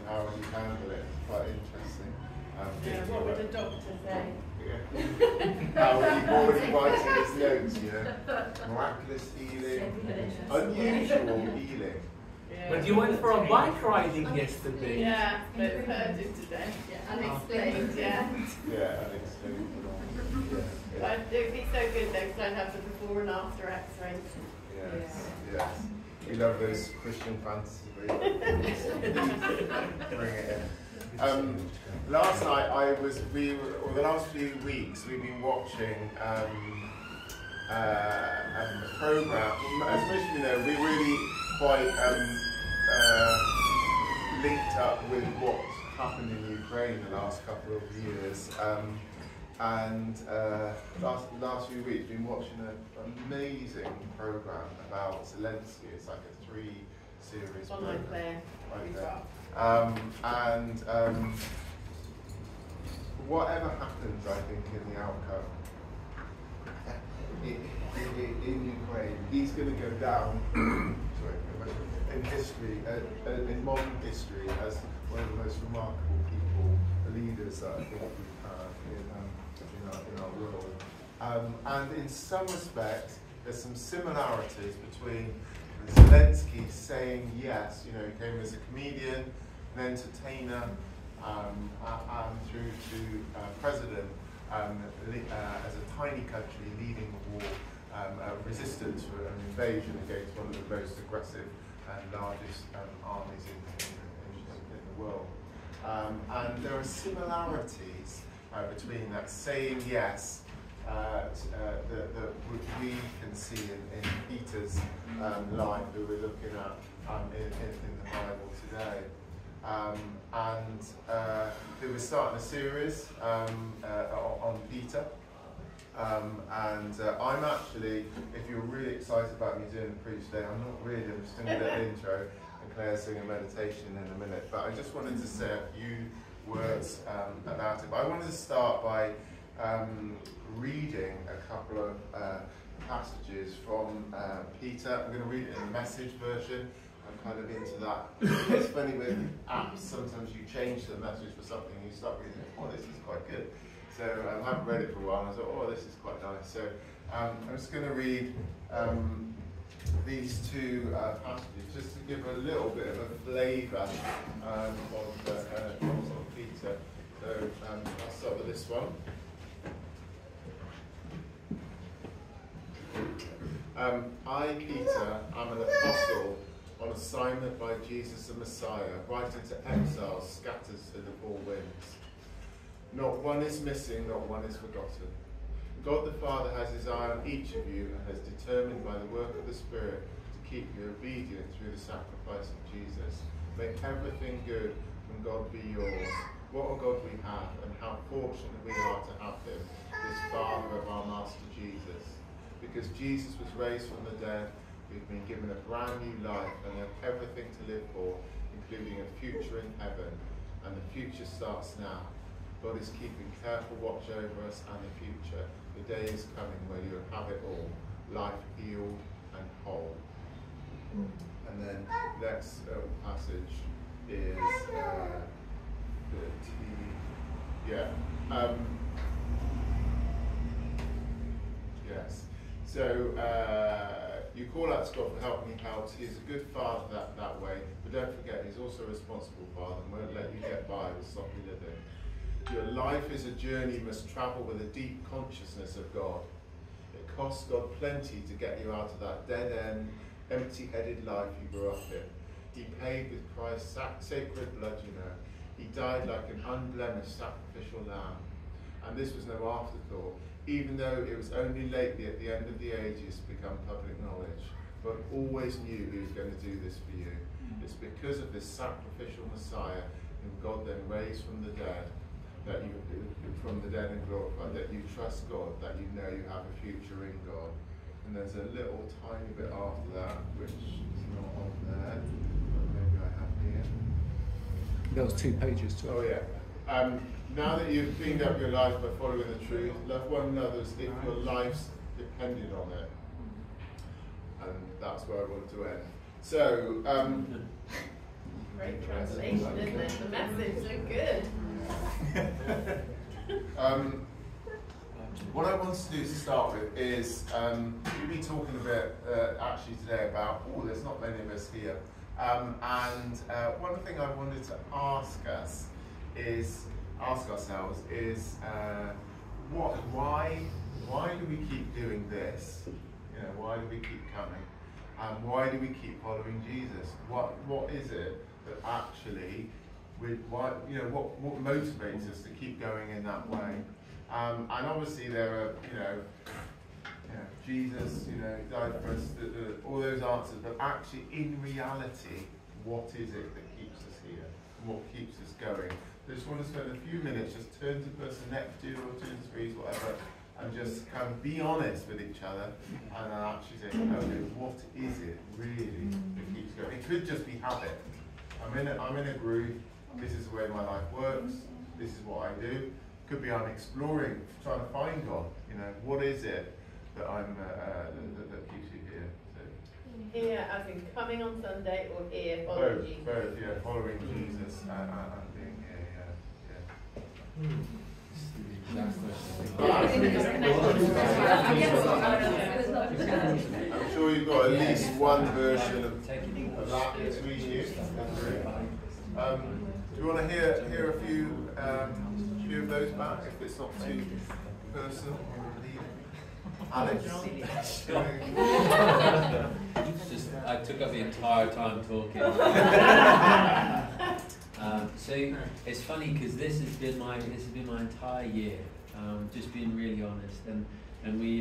how you handle it. Quite interesting. Yeah, what would a doctor say? Yeah. How you've already writing his notes, you know. Miraculous healing, unusual healing. Yeah. But you went for a bike riding yesterday. Yeah, but it's heard it today. Yeah, unexplained, yeah. Yeah, unexplained. Yeah. It would be so good though, because I'd have the before and after x-rays. Yes, yes. We love those Christian fantasy movies. Bring it in. Last night or the last few weeks, we've been watching a program. As most of you know, we're really quite linked up with what's happened in Ukraine the last couple of years. Last few weeks, we've been watching an amazing program about Zelensky. It's like a 3-series program. On Clare. Whatever happens, I think, in the outcome in Ukraine, he's going to go down in history, in modern history, as one of the most remarkable people, leaders that I think we've had in our world. And in some respects, there's some similarities between Zelensky saying yes, you know, he came as a comedian, an entertainer, and through to president, as a tiny country leading a war, resistance for an invasion against one of the most aggressive and largest armies in the world. And there are similarities between that saying yes that we can see in Peter's life, who we're looking at in the Bible today. We're starting a series on Peter. I'm actually, if you're really excited about me doing the preach today, I'm not really. I'm just doing a little intro, and Claire's doing a meditation in a minute. But I just wanted to say a few words about it. But I wanted to start by reading a couple of passages from Peter. I'm going to read it in the Message version. I'm kind of into that. It's funny with apps, sometimes you change the message for something and you start reading it, oh, this is quite good. So I haven't read it for a while and I thought, oh, this is quite nice. So I'm just going to read these two passages just to give a little bit of a flavour of Peter. So I'll start with this one. I, Peter, am an apostle on assignment by Jesus the Messiah, writing to exiles scattered in the four winds. Not one is missing, not one is forgotten. God the Father has his eye on each of you and has determined by the work of the Spirit to keep you obedient through the sacrifice of Jesus. May everything good from God be yours. What a God we have, and how fortunate we are to have him, this Father of our Master Jesus. Because Jesus was raised from the dead, we've been given a brand new life and have everything to live for, including a future in heaven, and the future starts now. God is keeping careful watch over us and the future. The day is coming where you will have it all, life healed and whole. And then next passage is yes. So you call out to God for help and he helps. He is a good father that way, but don't forget he's also a responsible father and won't let you get by with sloppy living. Your life is a journey you must travel with a deep consciousness of God. It costs God plenty to get you out of that dead-end, empty-headed life you grew up in. He paid with Christ's sacred blood, you know. He died like an unblemished sacrificial lamb. And this was no afterthought, even though it was only lately at the end of the ages become public knowledge. God always knew he was going to do this for you. It's because of this sacrificial Messiah, whom God then raised from the dead, that you, from the dead and glorified, that you trust God, that you know you have a future in God. And there's a little tiny bit after that, which is not on there, but maybe I have here. There was 2 pages to it. Oh yeah. Now that you've cleaned up your life by following the truth, love one another as if your lives depended on it. And that's where I want to end. So, Great translation, isn't it? The message looked good. What I want to do to start with is we'll be talking a bit actually today about, there's not many of us here. And one thing I wanted to ask ourselves is why do we keep doing this? You know, why do we keep coming? Why do we keep following Jesus? What is it that actually what motivates us to keep going in that way? And obviously there are, Jesus, died for us, all those answers, but actually in reality, what is it that keeps us here? What keeps us going? So I just want to spend a few minutes, just turn to the person next to you or turn to screens, whatever, and just kind of be honest with each other and then actually say, okay, what is it really that keeps going? It could just be habit. I'm in a groove, this is the way my life works, this is what I do. Could be I'm exploring, trying to find God. What is it that I'm that keeps you here? So, here, as in coming on Sunday, or here following Jesus? Both, yeah, following Jesus and being here, I'm sure you've got at least one version of that between you. Do you want to hear a few of those back, if it's not too personal? Alex? I took up the entire time talking. So it's funny because this has been my entire year. Just being really honest, and we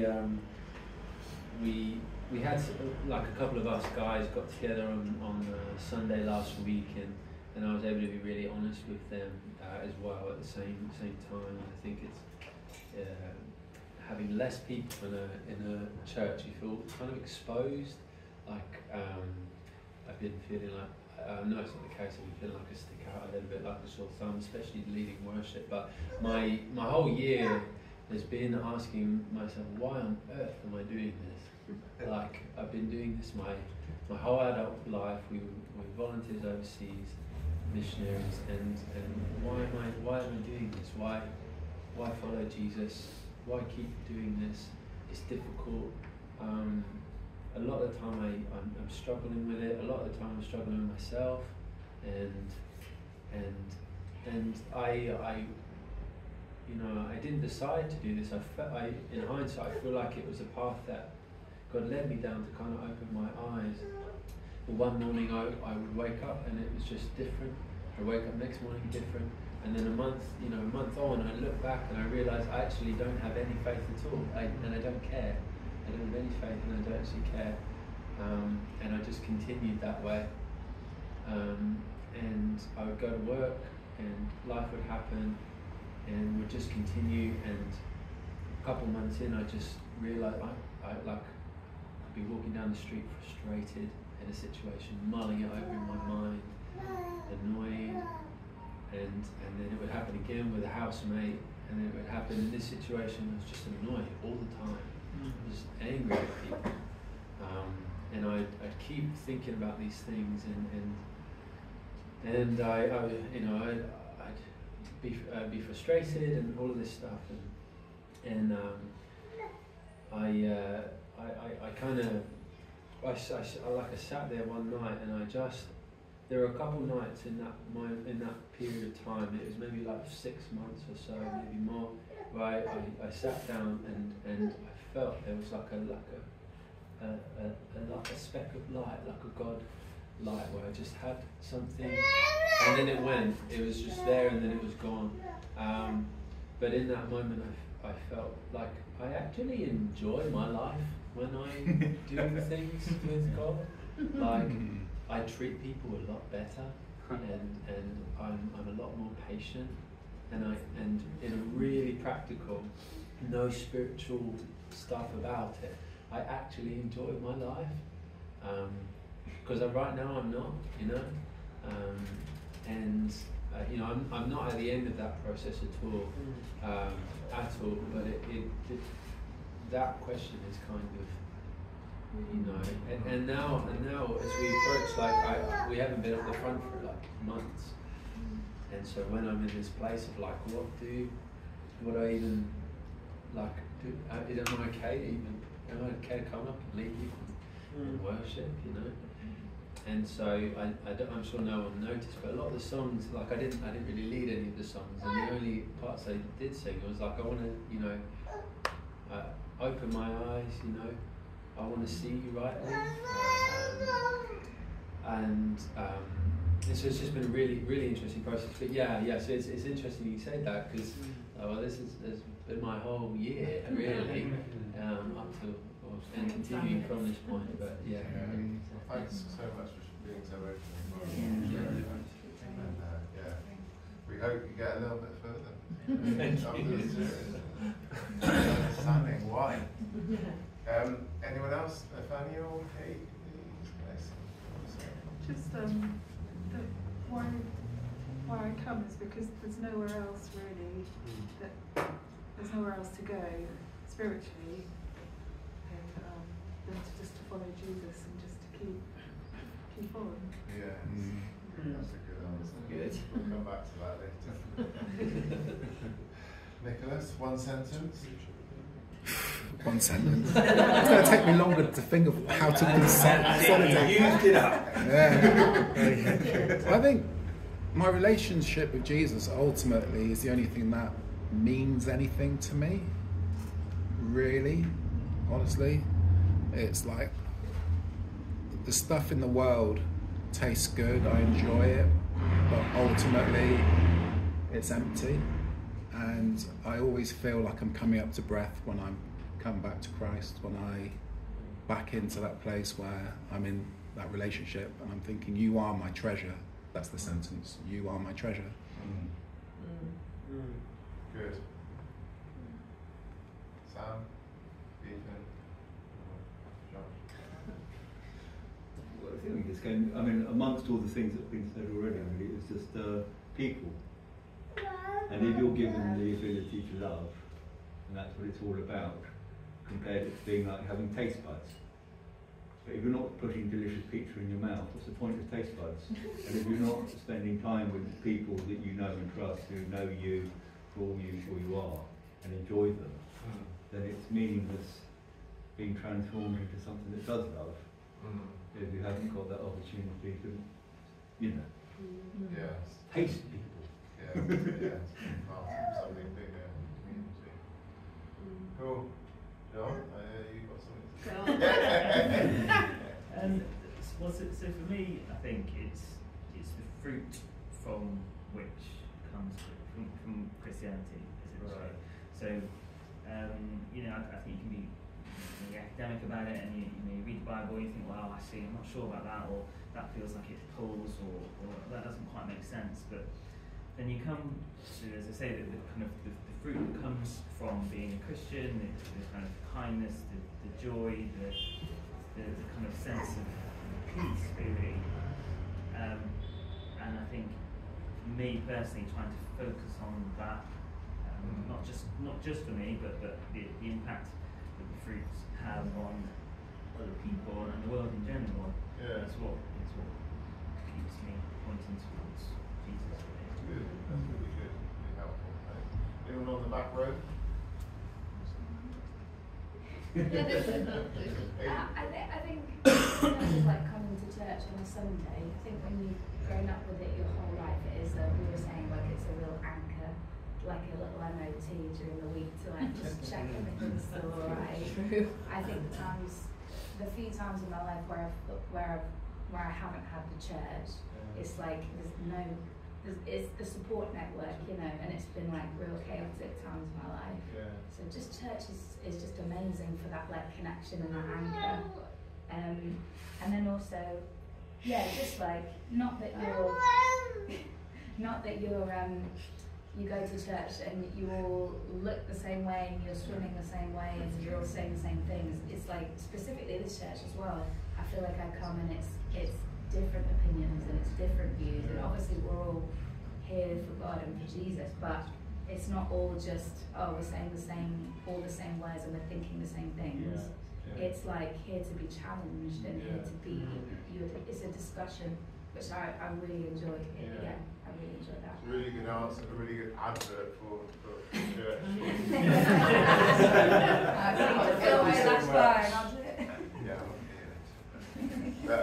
had like a couple of us guys got together on Sunday last week, and I was able to be really honest with them as well at the same time. And I think it's having less people in a church, you feel kind of exposed. Like I've been feeling like, I know it's not the case, I've been feeling like I stick out a little bit like a sore thumb, especially leading worship. But my whole year has been asking myself, why on earth am I doing this? Like I've been doing this my whole adult life. We volunteers overseas, missionaries, and why am I doing this? Why follow Jesus? Why keep doing this? It's difficult. A lot of the time I'm struggling with it. A lot of the time I'm struggling with myself, and I didn't decide to do this. In hindsight, I feel like it was a path that God led me down to kind of open my eyes. But one morning I would wake up and it was just different. I wake up next morning different, and then a month on, I look back and I realise I actually don't have any faith at all, and I don't care. I don't have any faith and I don't actually care. And I just continued that way. And I would go to work and life would happen and would just continue, and a couple of months in I just realised I'd be walking down the street frustrated in a situation, mulling it over in my mind, annoyed, and then it would happen again with a housemate, and then it would happen in this situation. I was just annoyed all the time. I was angry at people, and I'd keep thinking about these things, and I'd be frustrated and all of this stuff, and I sat there one night, and there were a couple nights in that period of time. It was maybe like 6 months or so, maybe more, where I sat down and I felt there was like a speck of light, like a God light, where I just had something, and then it went. It was just there, and then it was gone. But in that moment, I felt like I actually enjoy my life when I do things with God. Like I treat people a lot better, and I'm a lot more patient, and in a really practical, no spiritual stuff about it, I actually enjoy my life, because right now I'm not, I'm not at the end of that process at all, but that question is kind of, and now as we approach, like we haven't been at the front for like months. And so when I'm in this place of like, what do I even like do? Am I okay to even? Am I okay to come up and lead you and worship? You know. And so I'm sure no one noticed, but a lot of the songs, like I didn't really lead any of the songs, and the only parts I did sing was like I want to, you know, open my eyes, you know, I want to see you rightly, and so it's just been a really interesting process. But yeah, so it's interesting you said that because this has been my whole year really, up to and continuing from this point. But yeah. Thanks so much for being so open. We hope you get a little bit further. Sounding wine. Anyone else? Nathaniel, Kate? Just why I come is because there's nowhere else really there's nowhere else to go spiritually, and than to follow Jesus and just to keep on. Yeah, that's a good answer. Good. We'll come back to that later. Nicholas, one sentence. One sentence. It's going to take me longer to think of how to consolidate. You used it up. Yeah. I think my relationship with Jesus ultimately is the only thing that means anything to me. Really, honestly, it's like the stuff in the world tastes good. I enjoy it, but ultimately, it's empty. And I always feel like I'm coming up to breath when I come back to Christ, when I back into that place where I'm in that relationship and I'm thinking, you are my treasure. That's the sentence. You are my treasure. Good. Sam, Ethan, Josh. Well, I think we just came, amongst all the things that have been said already, really, it's just people. And if you're given the ability to love, and that's what it's all about, compared to being like having taste buds. But if you're not putting delicious pizza in your mouth, what's the point of taste buds? And if you're not spending time with people that you know and trust, who know you for all you are, and enjoy them, then it's meaningless being transformed into something that does love, if you haven't got that opportunity to, taste people. Yeah, something bigger community. Cool. John, you got something to say? So for me, I think it's the fruit from which comes from Christianity, essentially. Right. So I think you can be academic about it, and you read the Bible and you think, wow, I see, I'm not sure about that, or that feels like it pulls, or that doesn't quite make sense. But then you come to, as I say, the kind of the fruit that comes from being a Christian, the kind of kindness, the joy, the kind of sense of peace, really. And I think, for me personally, trying to focus on that, not just for me, but the impact that the fruits have on other people and the world in general. Yeah. It's what keeps me pointing towards Jesus. Good. That's really good. Really helpful. Anyone on the back row? I think in terms of like coming to church on a Sunday, I think when you've grown up with it your whole life, it is we were saying, like, it's a real anchor, like a little MOT during the week to like just check everything's still alright. I think the few times in my life where I haven't had the church, it's like it's the support network, and it's been like real chaotic times in my life. Yeah. So just church is just amazing for that like connection and that anchor. And then also, just like not that you go to church and you all look the same way and you're swimming the same way and you're all saying the same things. It's like specifically this church as well. I feel like I come and it's different opinions and it's different views, and obviously we're all here for God and for Jesus, but it's not all just we're saying all the same words and we're thinking the same things. It's like here to be challenged and here to be it's a discussion, which I really enjoy. Yeah. Again, I really enjoy that. It's a really good answer, a really good advert for church. That's fine, I'll do it. Yeah, but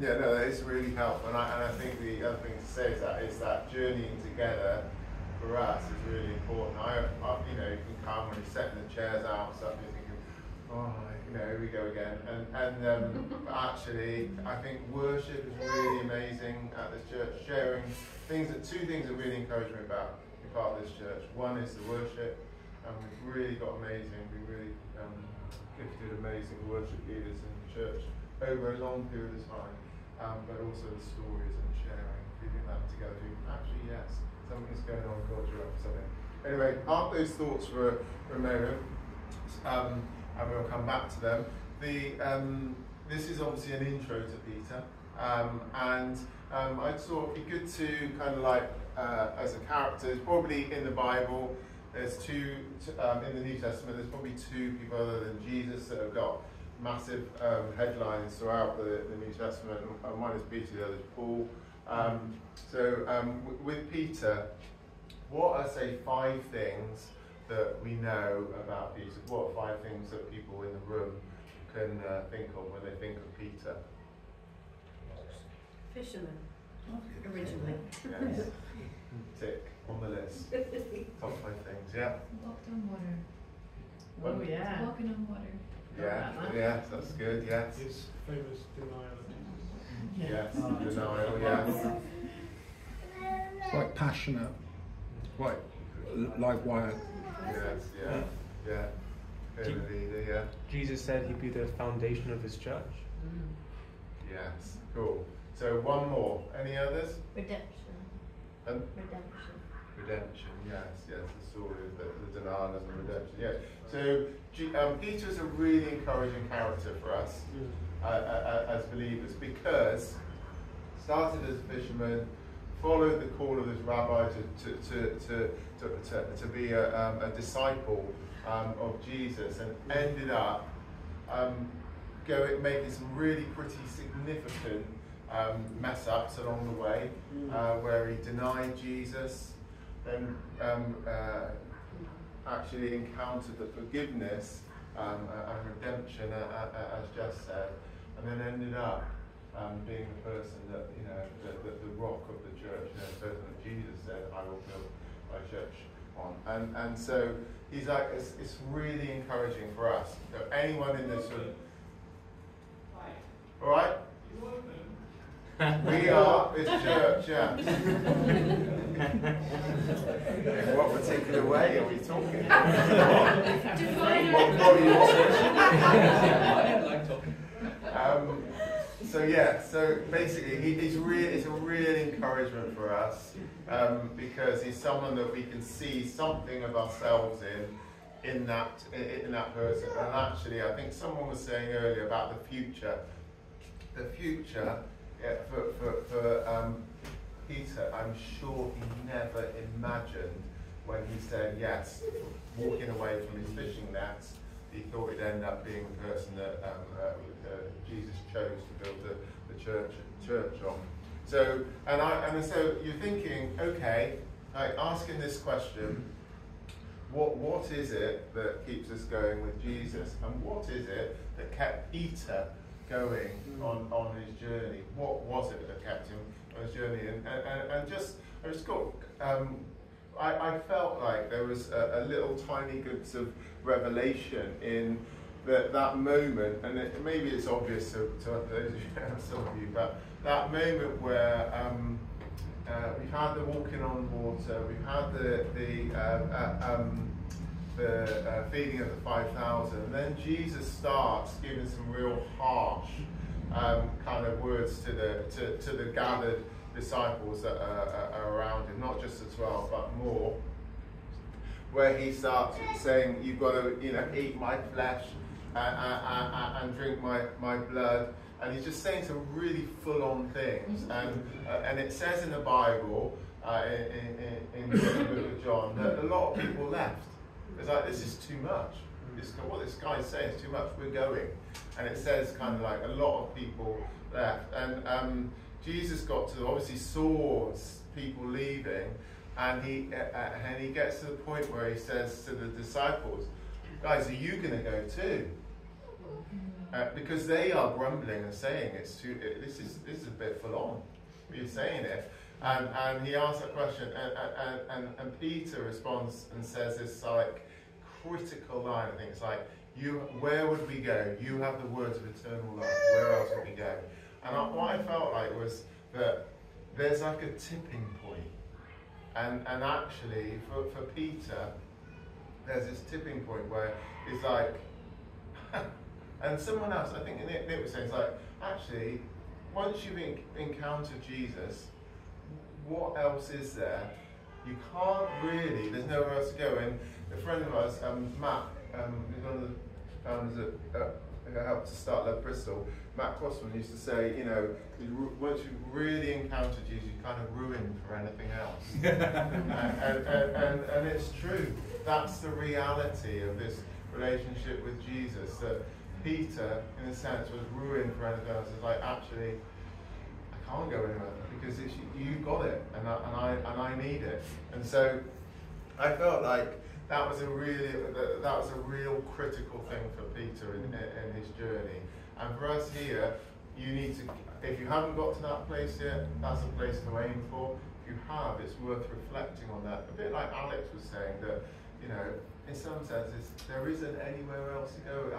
yeah, no, that is really helpful, and I think the other thing to say is that journeying together for us is really important. You know, you can come when you're setting the chairs out and stuff, and you're thinking, oh, you know, here we go again. But actually, I think worship is really amazing at this church. Sharing two things that really encourage me about being part of this church. One is the worship, and we've really got gifted, amazing worship leaders in the church over a long period of time. But also the stories and sharing, feeding that together. Actually, yes, something's going on. God, you're up for something. Anyway, park those thoughts for a moment. And we'll come back to them. This is obviously an intro to Peter, and I thought it'd be good to kind of like, as a character, probably in the Bible, there's two, in the New Testament, there's probably two people other than Jesus that have got massive headlines throughout the New Testament. One is Peter, the other is Paul. With Peter, what are, say, 5 things that we know about Peter? What are 5 things that people in the room can think of when they think of Peter? Fisherman, originally. Yes. Tick on the list. Top 5 things, yeah. Walked on water. Oh yeah. Walking on water. Yeah, yes, that's good, yes. His famous denial of Jesus. Yes, denial, yes. Quite passionate, quite live wire. Yes, yeah. Favorite leader, yeah. Jesus said he'd be the foundation of his church. Yes, cool. So one more. Any others? Redemption. Redemption, yes, the story of the denial and redemption, yeah. So Peter is a really encouraging character for us as believers, because started as a fisherman, followed the call of his rabbi to be a disciple of Jesus, and ended up making some really pretty significant mess ups along the way, where he denied Jesus, then actually encountered the forgiveness and redemption, as Jess said, and then ended up being the person that, you know, the rock of the church, you know, the person that Jesus said, I will build my church on. And so he's like, it's really encouraging for us. So anyone in this room, all right? We are this church, yeah. In what particular way are we talking? What are you so basically, it's a real encouragement for us, because he's someone that we can see something of ourselves in that person. And actually, I think someone was saying earlier about the future. The future. Yeah, for Peter, I'm sure he never imagined when he said yes, walking away from his fishing nets, he thought he'd end up being the person that Jesus chose to build the church on. So, and so you're thinking, okay, like asking this question, what is it that keeps us going with Jesus, and what is it that kept Peter going on his journey? What was it that kept him on his journey? I felt like there was a little tiny glimpse of revelation in that moment, and maybe it's obvious to those of you, some of you, but that moment where we've had the walking on water, we've had the feeding of the 5,000, and then Jesus starts giving some real harsh kind of words to the gathered disciples that are around him, not just the 12 but more, where he starts saying, you've got to, you know, eat my flesh and drink my blood, and he's just saying some really full-on things, and it says in the Bible in the book of John that a lot of people left. It's like, this is too much. What this guy's saying is too much. We're going. And it says kind of like a lot of people left. And Jesus got to, obviously saw people leaving, and he gets to the point where he says to the disciples, guys, are you going to go too? Because they are grumbling and saying this is a bit full on. You're saying it, and he asks that question, and Peter responds and says this like critical line. I think it's like, where would we go? You have the words of eternal life. Where else would we go? And what I felt like was that there's like a tipping point, and actually for Peter, there's this tipping point where it's like, and someone else, I think Nick was saying, it's like, actually, once you've encountered Jesus, what else is there? You can't really, there's nowhere else to go. And a friend of ours, Matt, who's one of the founders who helped to start LoveBristol, Matt Crossman used to say, you know, once you've really encountered Jesus, you're kind of ruined for anything else. and it's true. That's the reality of this relationship with Jesus, that Peter, in a sense, was ruined for anything else. It's like, actually, I can't go anywhere because you got it, and I need it. And so I felt like that was a real critical thing for Peter in his journey. And for us here, you need to, if you haven't got to that place yet, that's a place to aim for. If you have, it's worth reflecting on that. A bit like Alex was saying, that, you know, in some senses, there isn't anywhere else to go.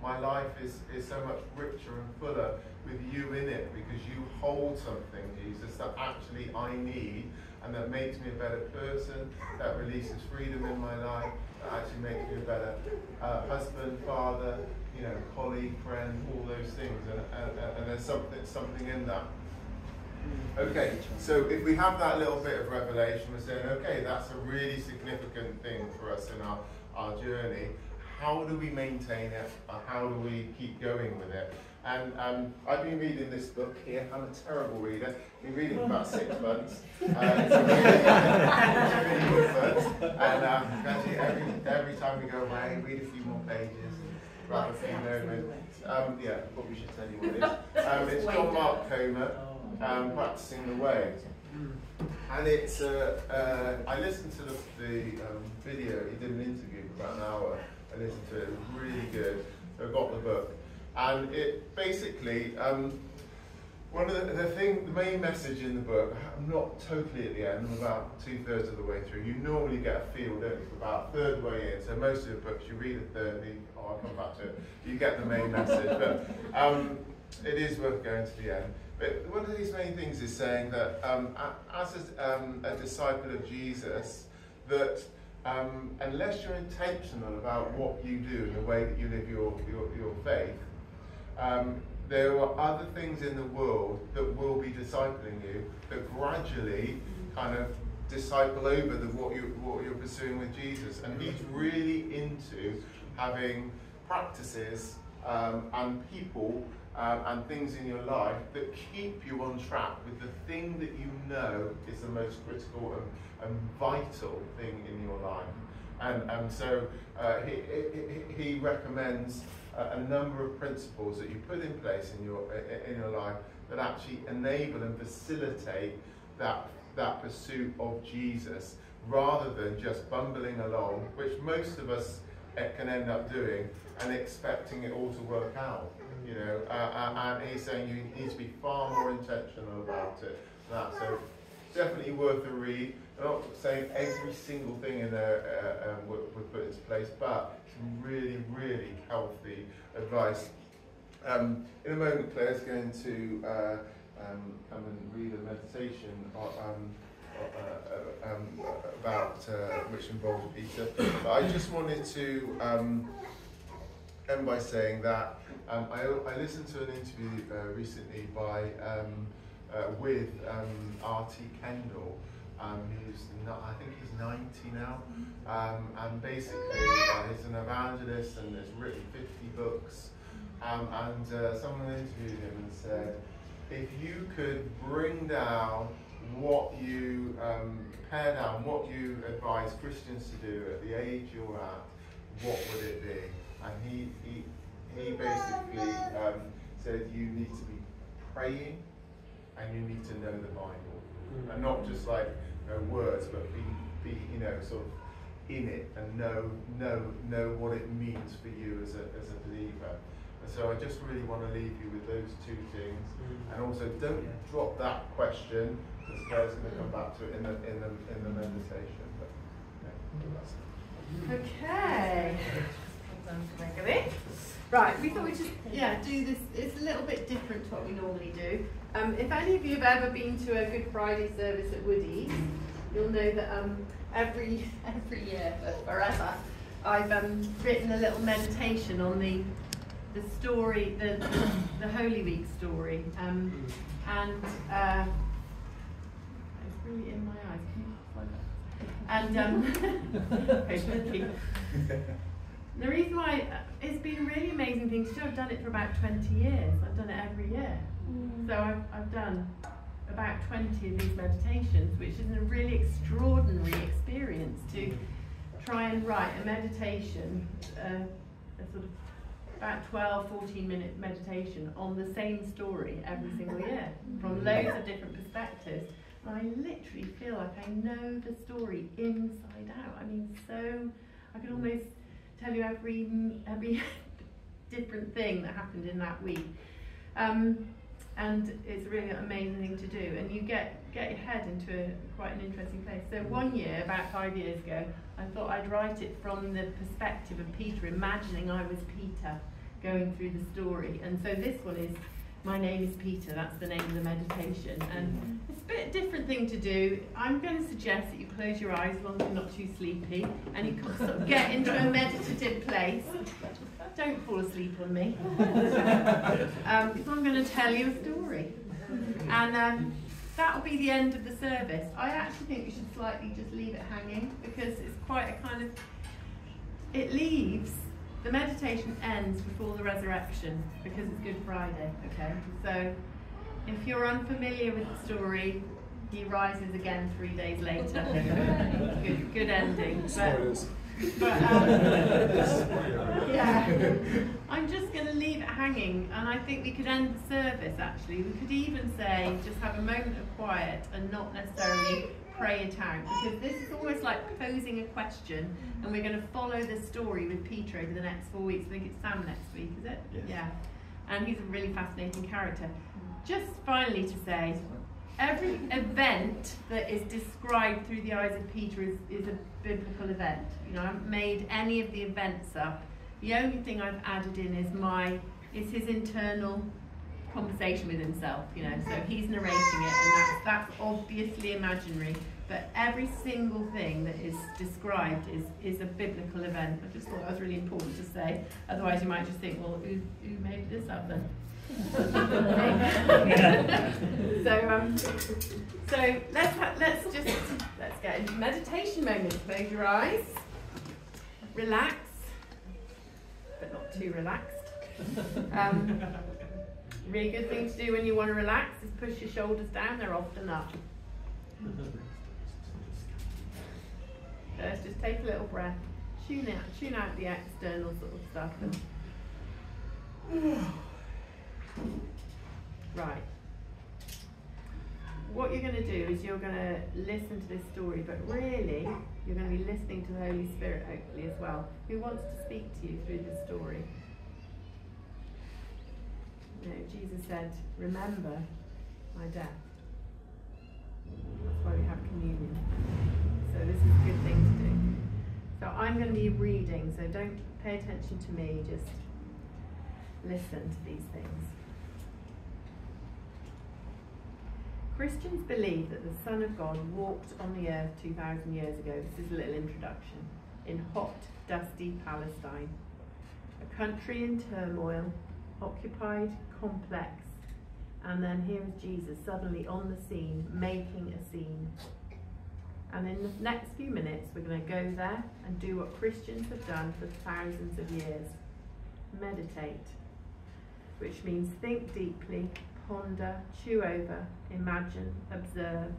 My life is so much richer and fuller with you in it, because you hold something, Jesus, that actually I need, and that makes me a better person, that releases freedom in my life, that actually makes me a better husband, father, you know, colleague, friend, all those things, and there's something in that. Okay, so if we have that little bit of revelation, we're saying, okay, that's a really significant thing for us in our journey. How do we maintain it? How do we keep going with it? And I've been reading this book here. I'm a terrible reader. I've been reading for about 6 months. It's a really good book. And actually every time we go away, read a few more pages, write a few moments. Yeah, probably should tell you what it is. It's John Mark Comer, Practicing the Way. And it's, I listened to the video. He did an interview for about an hour. I listened to it. It was really good. So I got the book. And it basically, one of the main message in the book, I'm not totally at the end, I'm about 2/3 of the way through. You normally get a feel, don't you, for about a third way in. So most of the books, you read a third, I'll come back to it, you get the main message. But it is worth going to the end. But one of these main things is saying that as a disciple of Jesus, that unless you're intentional about what you do and the way that you live your faith, there are other things in the world that will be discipling you, that gradually kind of disciple over what you're pursuing with Jesus. And he's really into having practices and people and things in your life that keep you on track with the thing that you know is the most critical and vital thing in your life. And so he recommends a number of principles that you put in place in your life that actually enable and facilitate that pursuit of Jesus, rather than just bumbling along, which most of us can end up doing, and expecting it all to work out. You know, and he's saying you need to be far more intentional about it. So definitely worth a read. I'm not saying every single thing in there would put into place, but some really, really healthy advice. In a moment, Claire's going to come and read a meditation about which involves Peter. But I just wanted to end by saying that I listened to an interview recently with R.T. Kendall. I think he's 90 now, and basically he's an evangelist and has written 50 books. And someone interviewed him and said, if you could bring down what you pare down what you advise Christians to do at the age you're at, what would it be? And he basically said you need to be praying, and you need to know the Bible, and not just like words, but be sort of in it and know what it means for you as a believer. And so I just really want to leave you with those two things, and also don't drop that question, because Claire's going to come back to it in the meditation. But, okay. Right, we thought we'd just do this. It's a little bit different to what we normally do. If any of you have ever been to a Good Friday service at Woody's, you'll know that every year, but forever, I've written a little meditation on the story, the Holy Week story, and it's really in my eyes. Can you slide that? And the reason why it's been a really amazing thing to do. I've done it for about 20 years. I've done it every year. So I've done about 20 of these meditations, which is a really extraordinary experience to try and write a meditation, a sort of about 12, 14-minute meditation on the same story every single year, from loads of different perspectives. And I literally feel like I know the story inside out. I mean, so I could almost tell you every different thing that happened in that week. And it's a really amazing thing to do, and you get your head into quite an interesting place. So one year, about 5 years ago, I thought I'd write it from the perspective of Peter, imagining I was Peter going through the story. And so this one is, My Name is Peter, that's the name of the meditation. And it's a bit different thing to do. I'm going to suggest that you close your eyes as long as you're not too sleepy, and you sort of get into a meditative place. Don't fall asleep on me, because I'm going to tell you a story. And that'll be the end of the service. I actually think we should slightly just leave it hanging, because it's quite a kind of, it leaves, the meditation ends before the resurrection, because it's Good Friday, okay? So if you're unfamiliar with the story, he rises again 3 days later. Good ending. But I'm just going to leave it hanging, and I think we could end the service actually. We could even say just have a moment of quiet and not necessarily pray it out, because this is almost like posing a question, and we're going to follow the story with Peter over the next 4 weeks. I think it's Sam next week, is it? Yes. Yeah. And he's a really fascinating character. Just finally to say, every event that is described through the eyes of Peter is a biblical event. You know, I haven't made any of the events up. The only thing I've added in is his internal conversation with himself, you know, so he's narrating it, and that's obviously imaginary, but every single thing that is described is a biblical event. I just thought that was really important to say, otherwise you might just think, well, who made this up then? So let's get into meditation moment. Close your eyes, relax, but not too relaxed. Really good thing to do when you want to relax is push your shoulders down. They're often up. Let's just take a little breath, tune out the external sort of stuff, and right. What you're going to do is you're going to listen to this story, but really you're going to be listening to the Holy Spirit hopefully as well, who wants to speak to you through this story. You know, Jesus said, remember my death. That's why we have communion. So this is a good thing to do. So I'm going to be reading, so don't pay attention to me, just listen to these things. Christians believe that the Son of God walked on the earth 2,000 years ago. This is a little introduction. In hot, dusty Palestine. A country in turmoil, occupied, complex. And then here is Jesus suddenly on the scene, making a scene. And in the next few minutes, we're going to go there and do what Christians have done for thousands of years. Meditate, which means think deeply, ponder, chew over, imagine, observe,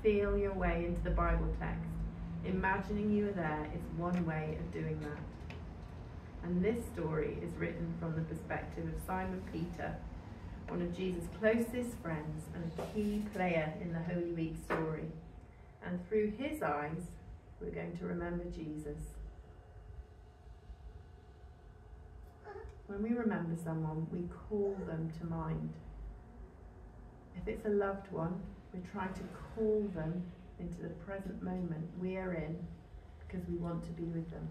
feel your way into the Bible text. Imagining you are there is one way of doing that. And this story is written from the perspective of Simon Peter, one of Jesus' closest friends and a key player in the Holy Week story. And through his eyes, we're going to remember Jesus. When we remember someone, we call them to mind. If it's a loved one, we try to call them into the present moment we are in because we want to be with them.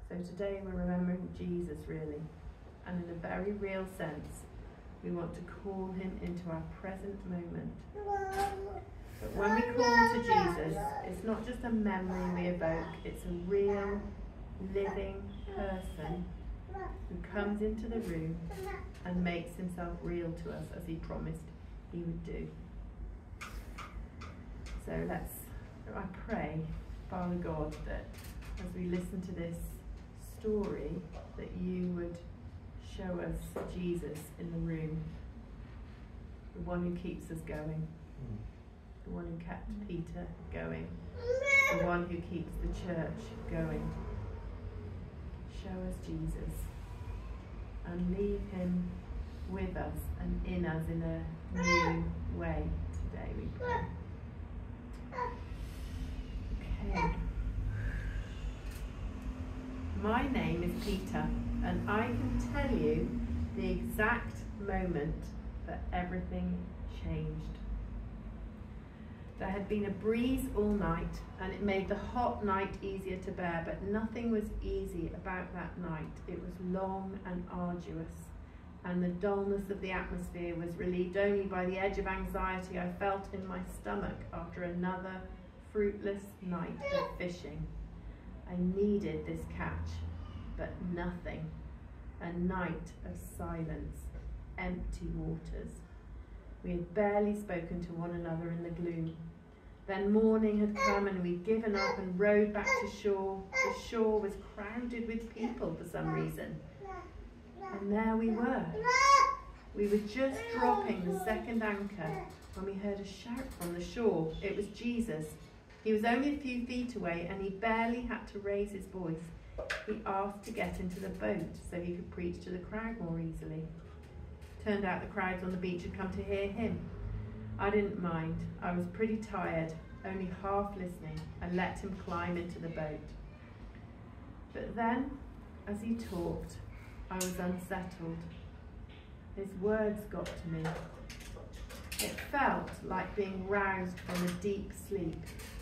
So today we're remembering Jesus, really, and in a very real sense, we want to call him into our present moment. But when we call to Jesus, it's not just a memory we evoke, it's a real, living person who comes into the room and makes himself real to us as he promised he would do. So I pray, Father God, that as we listen to this story, that you would show us Jesus in the room, the one who keeps us going, the one who kept Peter going, the one who keeps the church going. Show us Jesus and leave him with us and in us in a new way today, we pray. Okay. My name is Peter, and I can tell you the exact moment that everything changed. There had been a breeze all night, and it made the hot night easier to bear, but nothing was easy about that night. It was long and arduous, and the dullness of the atmosphere was relieved only by the edge of anxiety I felt in my stomach after another fruitless night of fishing. I needed this catch, but nothing. A night of silence, empty waters. We had barely spoken to one another in the gloom. Then morning had come and we'd given up and rowed back to shore. The shore was crowded with people for some reason. And there we were. We were just dropping the second anchor when we heard a shout from the shore. It was Jesus. He was only a few feet away and he barely had to raise his voice. He asked to get into the boat so he could preach to the crowd more easily. Turned out the crowds on the beach had come to hear him. I didn't mind. I was pretty tired, only half listening. I let him climb into the boat. But then, as he talked, I was unsettled. His words got to me. It felt like being roused from a deep sleep.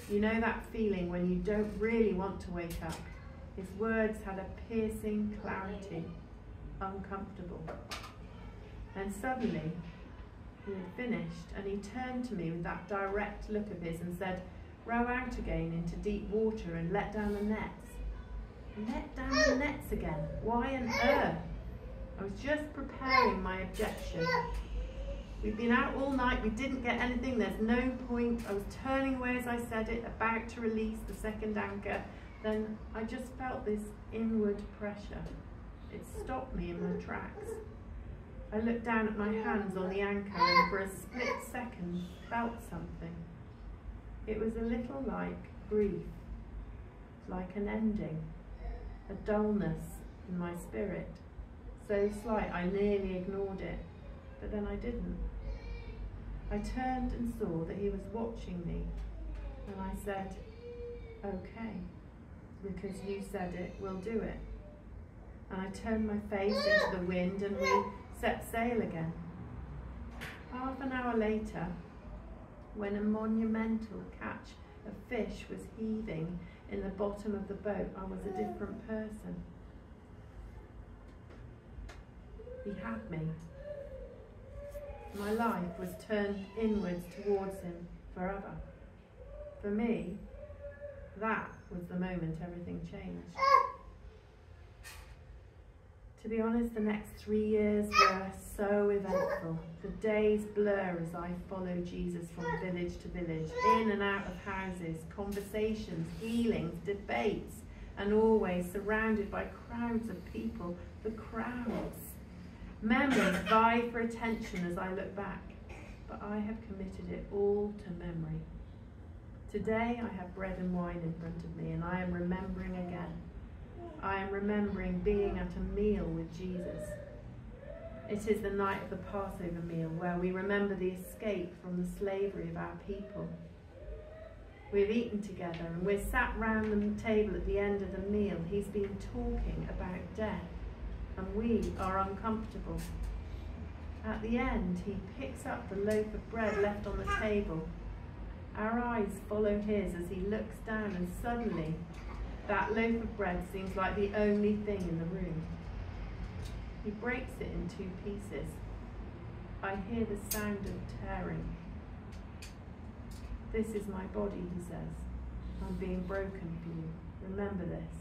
You know that feeling when you don't really want to wake up? His words had a piercing clarity, uncomfortable. And suddenly, he had finished, and he turned to me with that direct look of his and said, "Row out again into deep water and let down the nets." Let down the nets again? Why on earth? I was just preparing my objection. We'd been out all night, we didn't get anything, there's no point. I was turning away as I said it, about to release the second anchor. Then I just felt this inward pressure. It stopped me in my tracks. I looked down at my hands on the anchor and for a split second felt something. It was a little like grief, like an ending, a dullness in my spirit, so slight I nearly ignored it, but then I didn't. I turned and saw that he was watching me, and I said, "Okay, because you said it, we'll do it." And I turned my face into the wind and we set sail again. Half an hour later, when a monumental catch of fish was heaving in the bottom of the boat, I was a different person. He had me. My life was turned inwards towards him forever. For me, that was the moment everything changed. To be honest, the next 3 years were so eventful. The days blur as I follow Jesus from village to village, in and out of houses, conversations, healings, debates, and always surrounded by crowds of people, the crowds. Memories vie for attention as I look back, but I have committed it all to memory. Today I have bread and wine in front of me, and I am remembering again. I am remembering being at a meal with Jesus. It is the night of the Passover meal, where we remember the escape from the slavery of our people. We've eaten together and we're sat round the table at the end of the meal. He's been talking about death and we are uncomfortable. At the end, he picks up the loaf of bread left on the table. Our eyes follow his as he looks down, and suddenly that loaf of bread seems like the only thing in the room. He breaks it in 2 pieces. I hear the sound of tearing. This is my body, he says. I'm being broken for you. Remember this.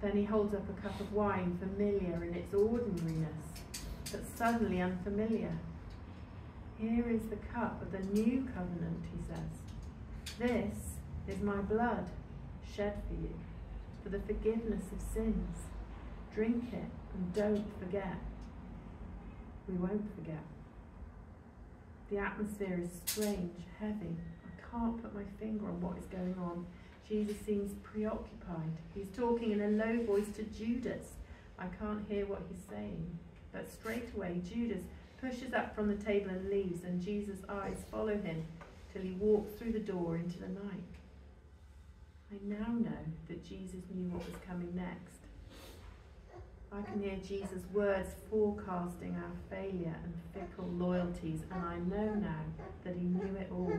Then he holds up a cup of wine, familiar in its ordinariness, but suddenly unfamiliar. Here is the cup of the new covenant, he says. This is my blood, shed for you, for the forgiveness of sins. Drink it and don't forget. We won't forget. The atmosphere is strange, heavy. I can't put my finger on what is going on. Jesus seems preoccupied. He's talking in a low voice to Judas. I can't hear what he's saying. But straight away, Judas pushes up from the table and leaves, and Jesus' eyes follow him till he walks through the door into the night. I now know that Jesus knew what was coming next. I can hear Jesus' words forecasting our failure and fickle loyalties, and I know now that he knew it all.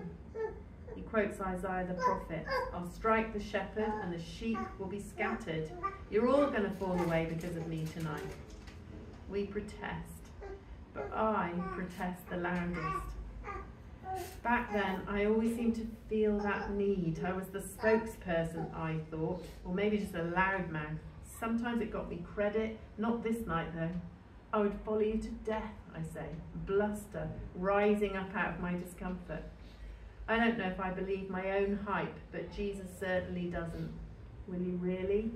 He quotes Isaiah the prophet, I'll strike the shepherd and the sheep will be scattered. You're all going to fall away because of me tonight. We protest, but I protest the loudest. Back then, I always seemed to feel that need. I was the spokesperson, I thought, or maybe just a loudmouth. Sometimes it got me credit, not this night though. I would follow you to death, I say, bluster, rising up out of my discomfort. I don't know if I believe my own hype, but Jesus certainly doesn't. Will you really?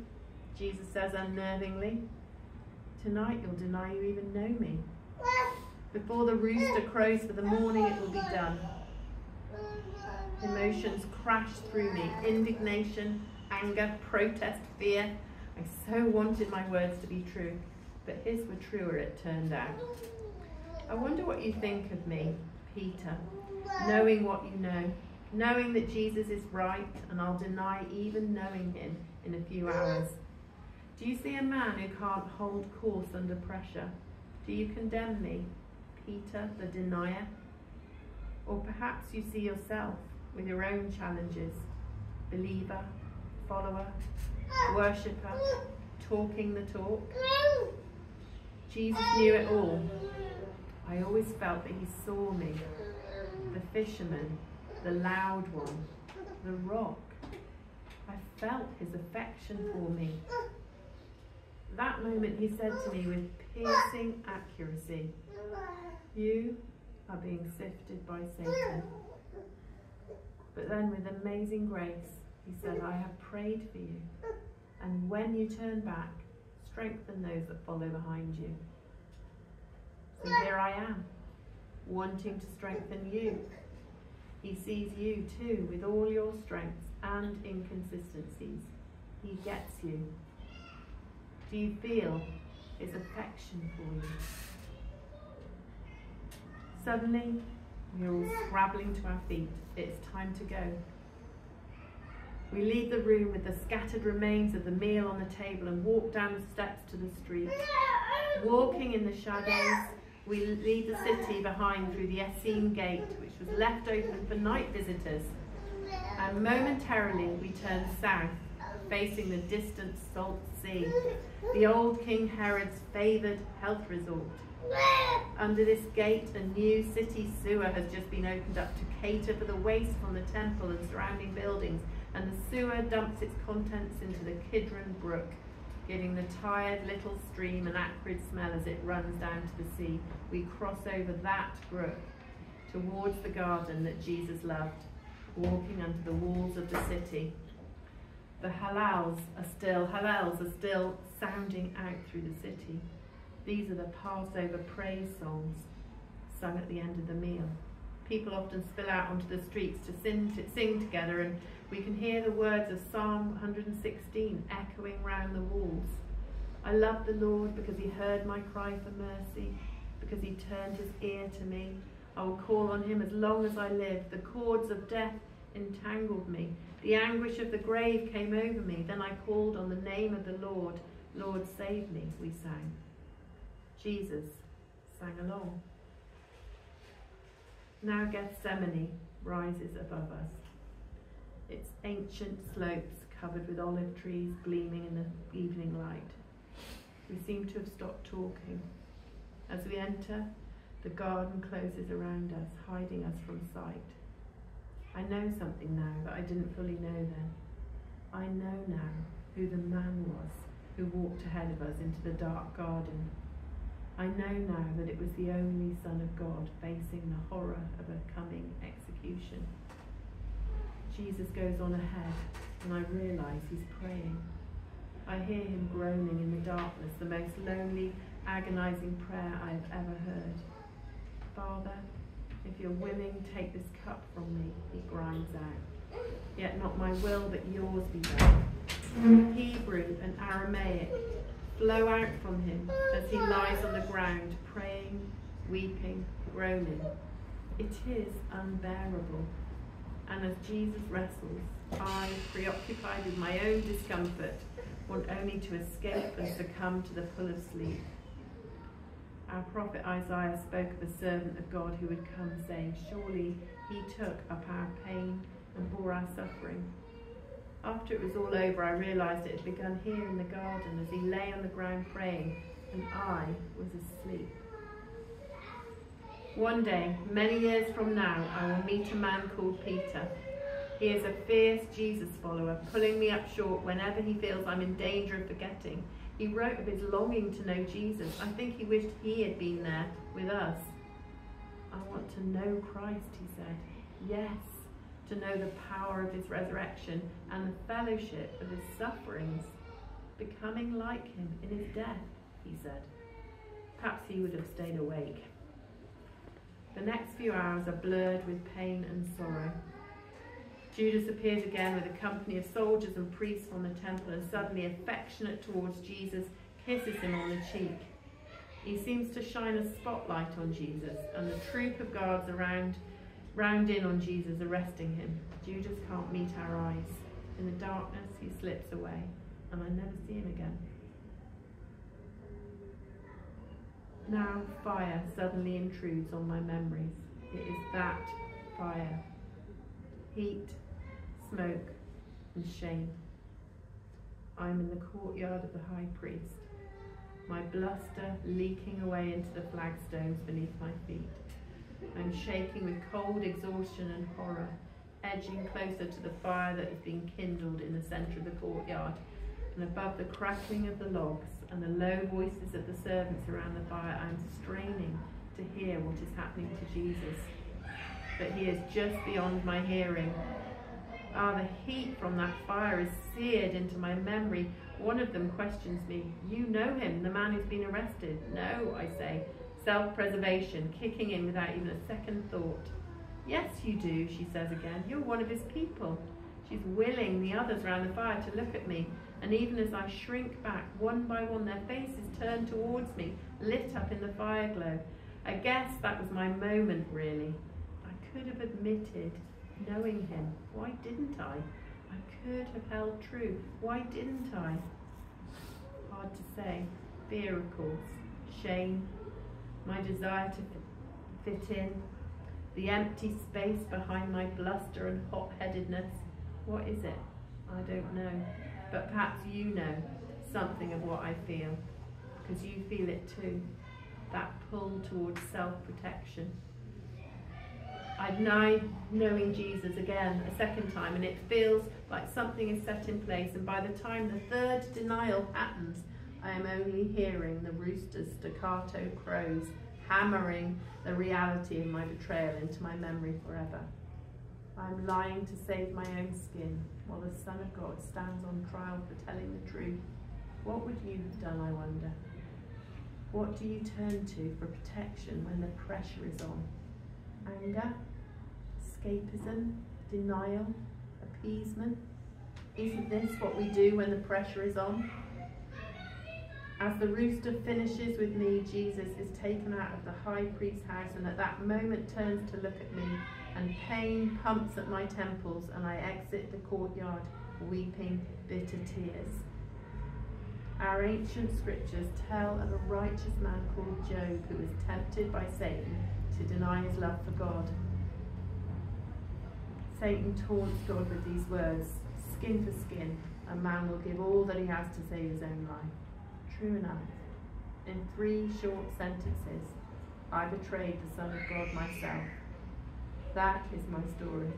Jesus says unnervingly. Tonight you'll deny you even know me. Before the rooster crows for the morning, it will be done. Emotions crash through me. Indignation, anger, protest, fear. I so wanted my words to be true, but his were truer, it turned out. I wonder what you think of me, Peter, knowing what you know, knowing that Jesus is right and I'll deny even knowing him in a few hours. Do you see a man who can't hold course under pressure? Do you condemn me, Peter, the denier? Or perhaps you see yourself with your own challenges, believer, follower, worshipper, talking the talk. Jesus knew it all. I always felt that he saw me, the fisherman, the loud one, the rock. I felt his affection for me. That moment he said to me with piercing accuracy, you are being sifted by Satan. But then with amazing grace, he said, I have prayed for you, and when you turn back, strengthen those that follow behind you. So here I am, wanting to strengthen you. He sees you too, with all your strengths and inconsistencies. He gets you. Do you feel his affection for you? Suddenly, we're all scrabbling to our feet. It's time to go. We leave the room with the scattered remains of the meal on the table and walk down the steps to the street. Walking in the shadows, we leave the city behind through the Essene gate, which was left open for night visitors. And momentarily, we turn south, facing the distant Salt Sea, the old King Herod's favoured health resort. Under this gate, a new city sewer has just been opened up to cater for the waste from the temple and surrounding buildings, and the sewer dumps its contents into the Kidron Brook, giving the tired little stream an acrid smell as it runs down to the sea. We cross over that brook towards the garden that Jesus loved, walking under the walls of the city. The hallels are still sounding out through the city. These are the Passover praise songs sung at the end of the meal. People often spill out onto the streets to sing together, and we can hear the words of Psalm 116 echoing round the walls. I love the Lord because he heard my cry for mercy, because he turned his ear to me. I will call on him as long as I live. The cords of death entangled me. The anguish of the grave came over me. Then I called on the name of the Lord. Lord, save me, we sang. Jesus sang along. Now Gethsemane rises above us. Its ancient slopes covered with olive trees gleaming in the evening light. We seem to have stopped talking. As we enter, the garden closes around us, hiding us from sight. I know something now that I didn't fully know then. I know now who the man was who walked ahead of us into the dark garden. I know now that it was the only Son of God facing the horror of a coming execution. Jesus goes on ahead, and I realise he's praying. I hear him groaning in the darkness, the most lonely, agonising prayer I have ever heard. Father, if you're willing, take this cup from me, he grinds out. Yet not my will, but yours be done. Hebrew and Aramaic flow out from him as he lies on the ground, praying, weeping, groaning. It is unbearable. And as Jesus wrestles, I, preoccupied with my own discomfort, want only to escape and succumb to the pull of sleep. Our prophet Isaiah spoke of a servant of God who would come, saying, surely he took up our pain and bore our suffering. After it was all over, I realised it had begun here in the garden as he lay on the ground praying, and I was asleep. One day, many years from now, I will meet a man called Peter. He is a fierce Jesus follower, pulling me up short whenever he feels I'm in danger of forgetting. He wrote of his longing to know Jesus. I think he wished he had been there with us. I want to know Christ, he said. Yes, to know the power of his resurrection and the fellowship of his sufferings, becoming like him in his death, he said. Perhaps he would have stayed awake. The next few hours are blurred with pain and sorrow. Judas appears again with a company of soldiers and priests from the temple, and suddenly, affectionate towards Jesus, kisses him on the cheek. He seems to shine a spotlight on Jesus, and the troop of guards round in on Jesus, arresting him. Judas can't meet our eyes. In the darkness, he slips away, and I never see him again. Now fire suddenly intrudes on my memories. It is that fire. Heat, smoke, and shame. I am in the courtyard of the high priest, my bluster leaking away into the flagstones beneath my feet. I am shaking with cold exhaustion and horror, edging closer to the fire that is being kindled in the centre of the courtyard, and above the crackling of the logs and the low voices of the servants around the fire, I am straining to hear what is happening to Jesus. But he is just beyond my hearing. The heat from that fire is seared into my memory. One of them questions me. You know him, the man who's been arrested? No, I say. Self-preservation, kicking in without even a second thought. Yes, you do, she says again. You're one of his people. She's willing the others round the fire to look at me, and even as I shrink back, one by one, their faces turn towards me, lit up in the fire glow. I guess that was my moment, really. I could have admitted knowing him. Why didn't I? I could have held true. Why didn't I? Hard to say. Fear, of course. Shame. My desire to fit in. The empty space behind my bluster and hot-headedness. What is it? I don't know. But perhaps you know something of what I feel. Because you feel it too. That pull towards self-protection. I deny knowing Jesus again, a second time, and it feels like something is set in place, and by the time the third denial happens, I am only hearing the rooster's staccato crows hammering the reality of my betrayal into my memory forever. I am lying to save my own skin, while the Son of God stands on trial for telling the truth. What would you have done, I wonder? What do you turn to for protection when the pressure is on? Anger? Escapism? Denial? Appeasement? Isn't this what we do when the pressure is on? As the rooster finishes with me, Jesus is taken out of the high priest's house, and at that moment turns to look at me, and pain pumps at my temples, and I exit the courtyard weeping bitter tears. Our ancient scriptures tell of a righteous man called Job who was tempted by Satan to deny his love for God. Satan taunts God with these words, "Skin for skin, a man will give all that he has to save his own life." True enough. In 3 short sentences, I betrayed the Son of God myself. That is my story.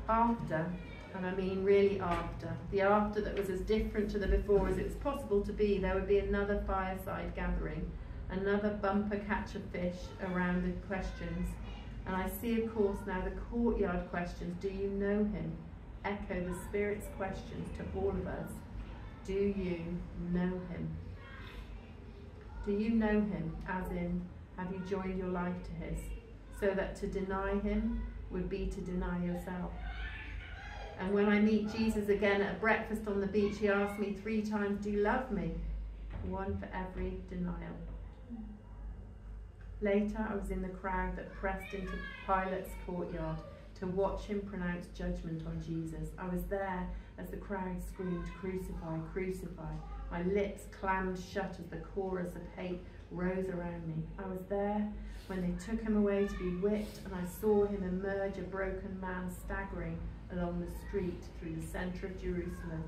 After, and I mean really after, the after that was as different to the before as it was possible to be, there would be another fireside gathering, another bumper catch of fish around the questions. And I see, of course, now the courtyard questions. Do you know him? Echo the Spirit's questions to all of us. Do you know him? Do you know him, as in, have you joined your life to his? So that to deny him would be to deny yourself. And when I meet Jesus again at a breakfast on the beach, he asked me 3 times, do you love me? 1 for every denial. Later, I was in the crowd that pressed into Pilate's courtyard to watch him pronounce judgment on Jesus. I was there as the crowd screamed, "Crucify, crucify." My lips clammed shut as the chorus of hate rose around me. I was there when they took him away to be whipped, and I saw him emerge a broken man staggering along the street through the centre of Jerusalem,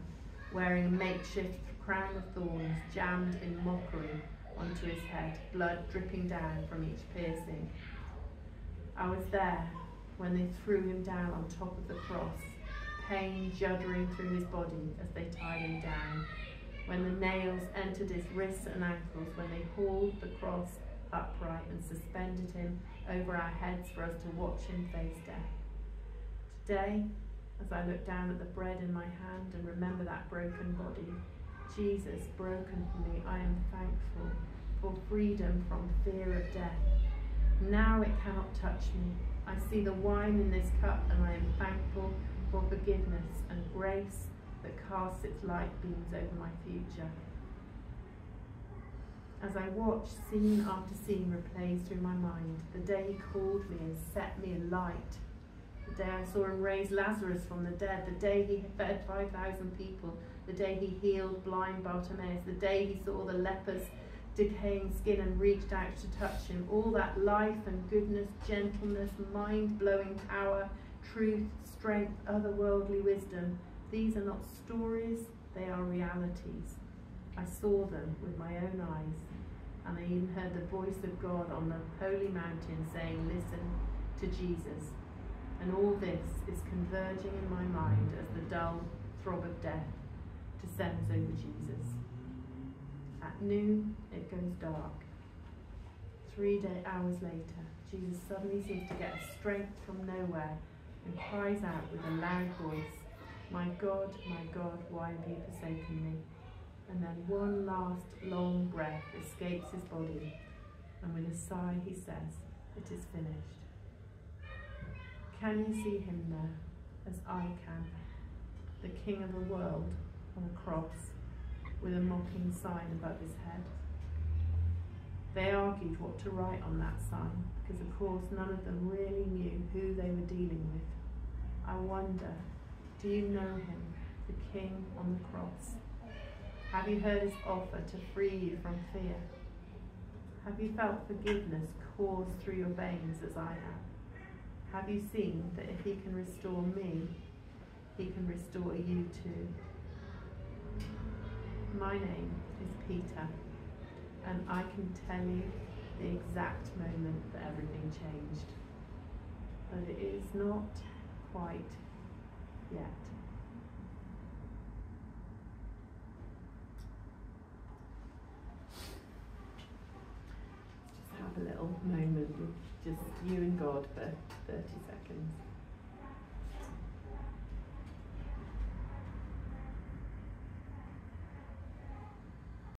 wearing a makeshift crown of thorns jammed in mockery onto his head, blood dripping down from each piercing. I was there when they threw him down on top of the cross, pain juddering through his body as they tied him down, when the nails entered his wrists and ankles, when they hauled the cross upright and suspended him over our heads for us to watch him face death. Today, as I look down at the bread in my hand and remember that broken body, Jesus broken for me, I am thankful for freedom from fear of death. Now it cannot touch me. I see the wine in this cup, and I am thankful for forgiveness and grace that casts its light beams over my future. As I watch, scene after scene replays through my mind. The day he called me and set me alight. The day I saw him raise Lazarus from the dead. The day he fed 5,000 people. The day he healed blind Bartimaeus. The day he saw the leper's decaying skin and reached out to touch him. All that life and goodness, gentleness, mind-blowing power, truth, strength, otherworldly wisdom. These are not stories, they are realities. I saw them with my own eyes, and I even heard the voice of God on the holy mountain saying, "Listen to Jesus." And all this is converging in my mind as the dull throb of death descends over Jesus. At noon, it goes dark. 3 hours later, Jesus suddenly seems to get a strength from nowhere and cries out with a loud voice, my God, why have you forsaken me?" And then one last long breath escapes his body, and with a sigh he says, "It is finished." Can you see him there, as I can, the King of the world on a cross, with a mocking sign above his head? They argued what to write on that sign, because of course none of them really knew who they were dealing with. I wonder, do you know him, the King on the cross? Have you heard his offer to free you from fear? Have you felt forgiveness course through your veins as I have? Have you seen that if he can restore me, he can restore you too? My name is Peter, and I can tell you the exact moment that everything changed. But it is not quite yet. Just have a little moment with just you and God for 30 seconds.